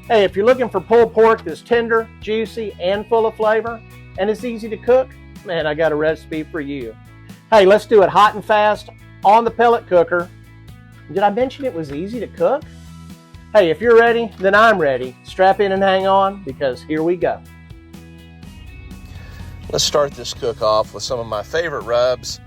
Hey, if you're looking for pulled pork that's tender, juicy, and full of flavor, and it's easy to cook, man, I got a recipe for you. Hey, let's do it hot and fast on the pellet cooker. Did I mention it was easy to cook? Hey, if you're ready, then I'm ready. Strap in and hang on, because here we go. Let's start this cook off with some of my favorite rubs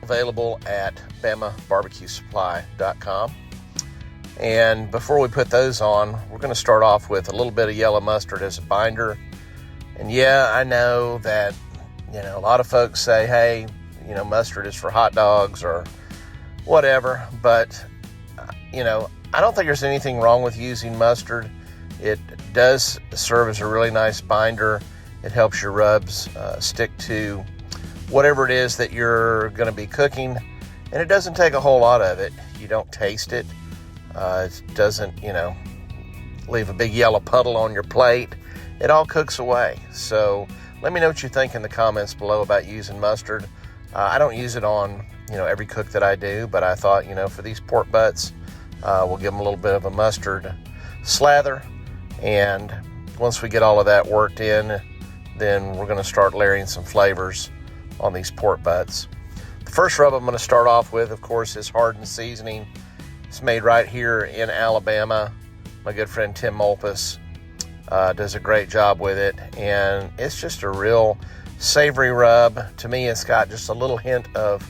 available at BBQSupply.com. And before we put those on, we're going to start off with a little bit of yellow mustard as a binder. And yeah, I know that, a lot of folks say, hey, mustard is for hot dogs or whatever. But, I don't think there's anything wrong with using mustard. It does serve as a really nice binder. It helps your rubs stick to whatever it is that you're going to be cooking. And it doesn't take a whole lot of it. You don't taste it. It doesn't, leave a big yellow puddle on your plate. It all cooks away. So let me know what you think in the comments below about using mustard. I don't use it on, every cook that I do, but I thought, for these pork butts, we'll give them a little bit of a mustard slather. And once we get all of that worked in, then we're going to start layering some flavors on these pork butts. The first rub I'm going to start off with, of course, is hardened seasoning. It's made right here in Alabama. My good friend Tim Mulpus does a great job with it, and it's just a real savory rub. To me, it's got just a little hint of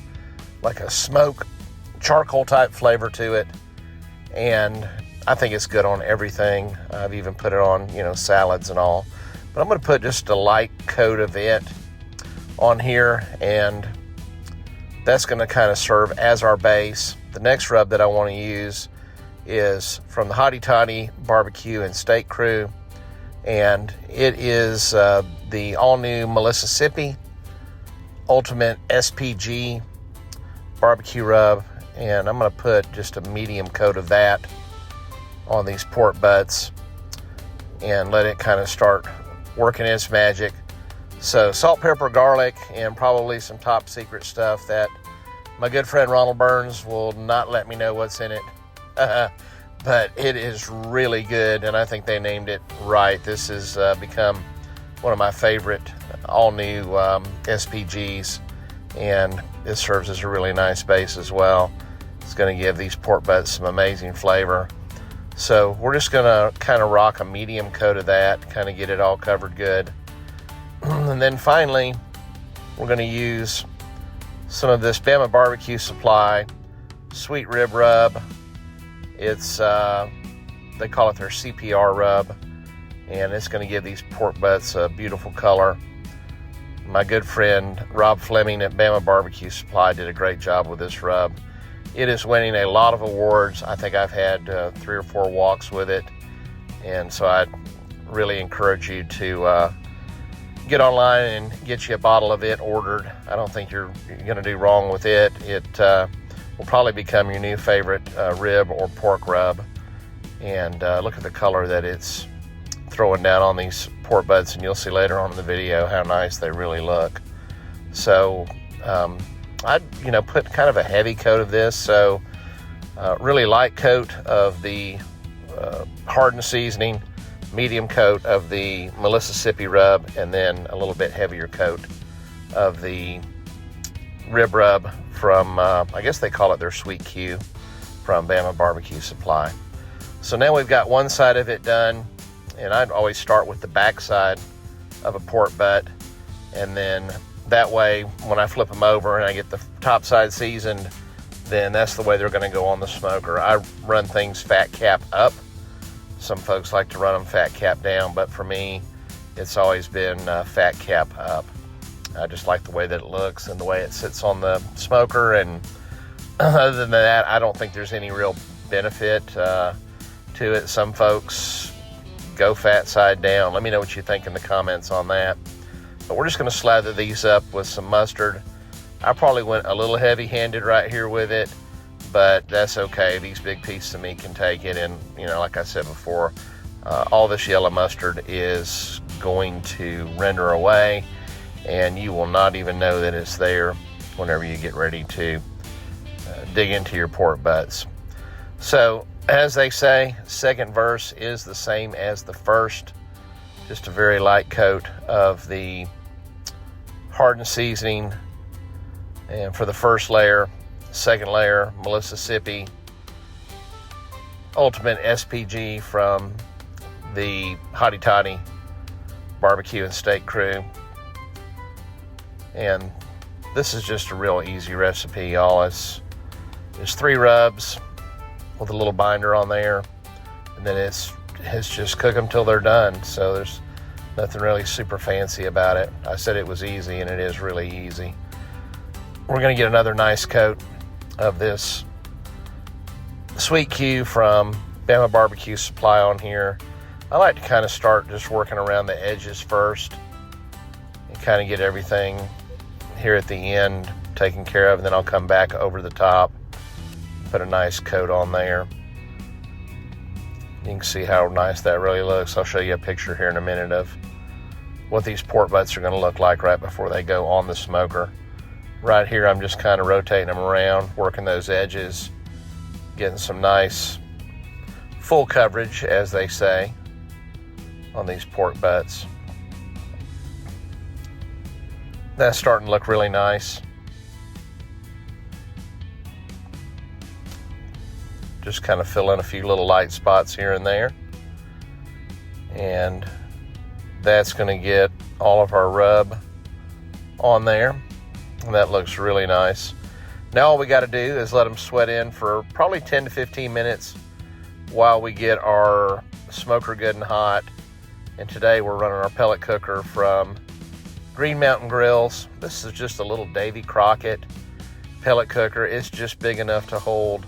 like a smoke charcoal type flavor to it, and I think it's good on everything. I've even put it on, salads and all. But I'm going to put just a light coat of it on here, and that's going to kind of serve as our base. The next rub that I want to use is from the Hottie Toddy Barbecue and Steak Crew, and it is the all-new Mississippi Ultimate SPG barbecue rub, and I'm going to put just a medium coat of that on these pork butts and let it kind of start working its magic. So salt, pepper, garlic, and probably some top secret stuff that my good friend Ronald Burns will not let me know what's in it. But it is really good, and I think they named it right. This has become one of my favorite all-new SPGs, and it serves as a really nice base as well. It's going to give these pork butts some amazing flavor. So we're just going to kind of rock a medium coat of that, kind of get it all covered good. And then finally, we're going to use some of this Bama Barbecue Supply Sweet Rib Rub. It's, they call it their CPR rub, and it's going to give these pork butts a beautiful color. My good friend Rob Fleming at Bama Barbecue Supply did a great job with this rub. It is winning a lot of awards. I think I've had 3 or 4 walks with it, and so I'd really encourage you to get online and get you a bottle of it ordered. I don't think you're going to do wrong with it. It will probably become your new favorite rib or pork rub. And look at the color that it's throwing down on these pork butts, and you'll see later on in the video how nice they really look. So I'd put kind of a heavy coat of this, so really light coat of the hardened seasoning, medium coat of the Mississippi rub, and then a little bit heavier coat of the rib rub from, I guess they call it their Sweet Q from Bama Barbecue Supply. So now we've got one side of it done, and I'd always start with the back side of a pork butt, and then that way when I flip them over and I get the top side seasoned, then that's the way they're going to go on the smoker. I run things fat cap up. Some folks like to run them fat cap down, but for me, it's always been fat cap up. I just like the way that it looks and the way it sits on the smoker, and other than that, I don't think there's any real benefit to it. Some folks go fat side down. Let me know what you think in the comments on that. But we're just going to slather these up with some mustard. I probably went a little heavy-handed right here with it, but that's okay. These big pieces of meat can take it, and like I said before, all this yellow mustard is going to render away, and you will not even know that it's there whenever you get ready to dig into your pork butts. So As they say, second verse is the same as the first. Just a very light coat of the hardened seasoning. And for the first layer, second layer, Mississippi Ultimate SPG from the Hottie Toddy Barbecue and Steak Crew. And this is just a real easy recipe, y'all. It's 3 rubs with a little binder on there, and then it's just cook them till they're done. So there's nothing really super fancy about it. I said it was easy, and it is really easy. We're going to get another nice coat of this Sweet Q from Bama Barbecue Supply on here. I like to kind of start just working around the edges first and kind of get everything here at the end taken care of, and then I'll come back over the top, put a nice coat on there. You can see how nice that really looks. I'll show you a picture here in a minute of what these pork butts are going to look like right before they go on the smoker. Right here, I'm just kind of rotating them around, working those edges, getting some nice full coverage, as they say, on these pork butts. That's starting to look really nice. Just kind of fill in a few little light spots here and there. And that's going to get all of our rub on there. And that looks really nice. Now all we got to do is let them sweat in for probably 10 to 15 minutes while we get our smoker good and hot. And today we're running our pellet cooker from Green Mountain Grills. This is just a little Davy Crockett pellet cooker. It's just big enough to hold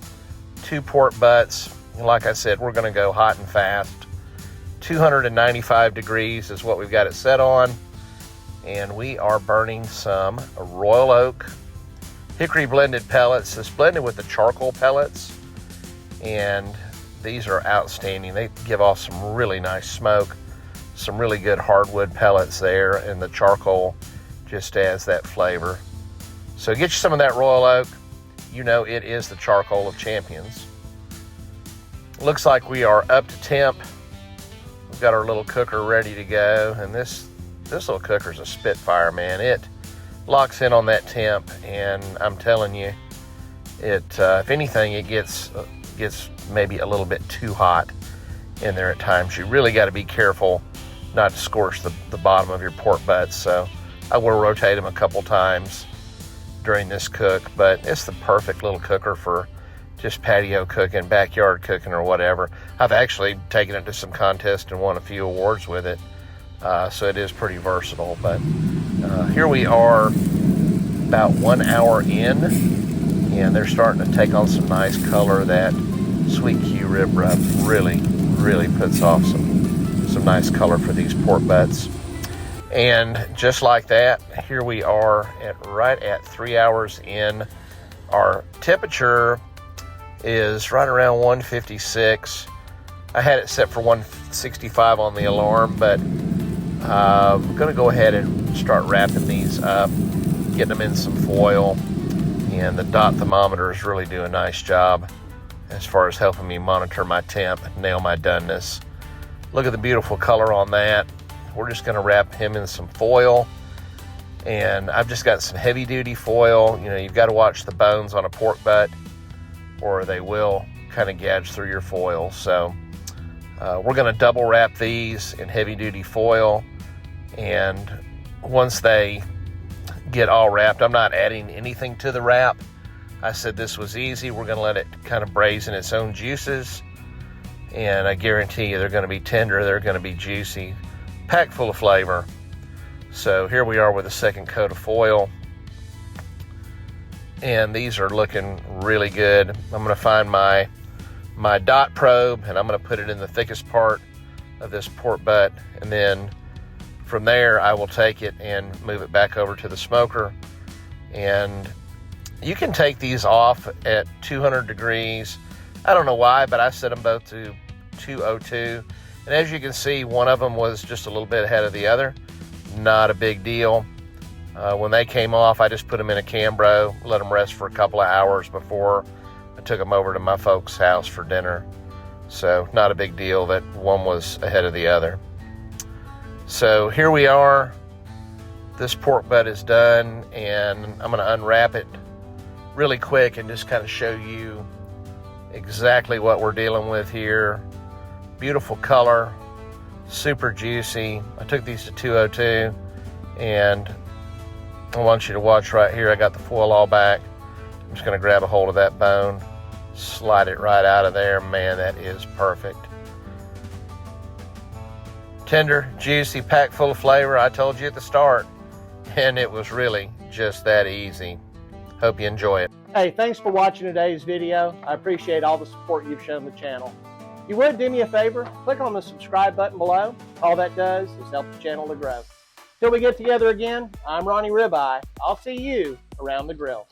2 pork butts. And like I said, we're going to go hot and fast. 295 degrees is what we've got it set on. And we are burning some Royal Oak hickory blended pellets. It's blended with the charcoal pellets, and these are outstanding. They give off some really nice smoke, some really good hardwood pellets there, and the charcoal just adds that flavor. So get you some of that Royal Oak. You know it is the charcoal of champions. Looks like we are up to temp. We've got our little cooker ready to go, and this little cooker's a spitfire, man. It locks in on that temp, and I'm telling you, if anything, it gets maybe a little bit too hot in there at times. You really got to be careful not to scorch the bottom of your pork butts. So I will rotate them a couple times during this cook, but it's the perfect little cooker for just patio cooking, backyard cooking, or whatever. I've actually taken it to some contests and won a few awards with it. So it is pretty versatile. But here we are about 1 hour in, and they're starting to take on some nice color. That Sweet Q rib rub really puts off some nice color for these pork butts. And just like that, here we are right at 3 hours in. Our temperature is right around 156. I had it set for 165 on the alarm, but I'm going to go ahead and start wrapping these up, getting them in some foil. And the DOT thermometer is really doing a nice job as far as helping me monitor my temp, nail my doneness. Look at the beautiful color on that. We're just going to wrap him in some foil. And I've just got some heavy duty foil. You know, you've got to watch the bones on a pork butt, or they will kind of gouge through your foil. So we're going to double wrap these in heavy duty foil. And once they get all wrapped, I'm not adding anything to the wrap. I said this was easy. We're going to let it kind of braise in its own juices. And I guarantee you they're going to be tender. They're going to be juicy, packed full of flavor. So here we are with a second coat of foil. And these are looking really good. I'm going to find my DOT probe, and I'm going to put it in the thickest part of this pork butt. And then from there, I will take it and move it back over to the smoker. And you can take these off at 200 degrees. I don't know why, but I set them both to 202. And as you can see, one of them was just a little bit ahead of the other. Not a big deal. When they came off, I just put them in a cambro, let them rest for a couple of hours before I took them over to my folks' house for dinner. So not a big deal that one was ahead of the other. So here we are. This pork butt is done, and I'm going to unwrap it really quick and just kind of show you exactly what we're dealing with here. Beautiful color, super juicy. I took these to 202, and I want you to watch right here. I got the foil all back. I'm just going to grab a hold of that bone, slide it right out of there. Man, that is perfect. Tender, juicy, packed full of flavor. I told you at the start, and it was really just that easy. Hope you enjoy it. Hey, thanks for watching today's video. I appreciate all the support you've shown the channel. If you would do me a favor, click on the subscribe button below. All that does is help the channel to grow. Till we get together again, I'm Ronnie Ribeye. I'll see you around the grill.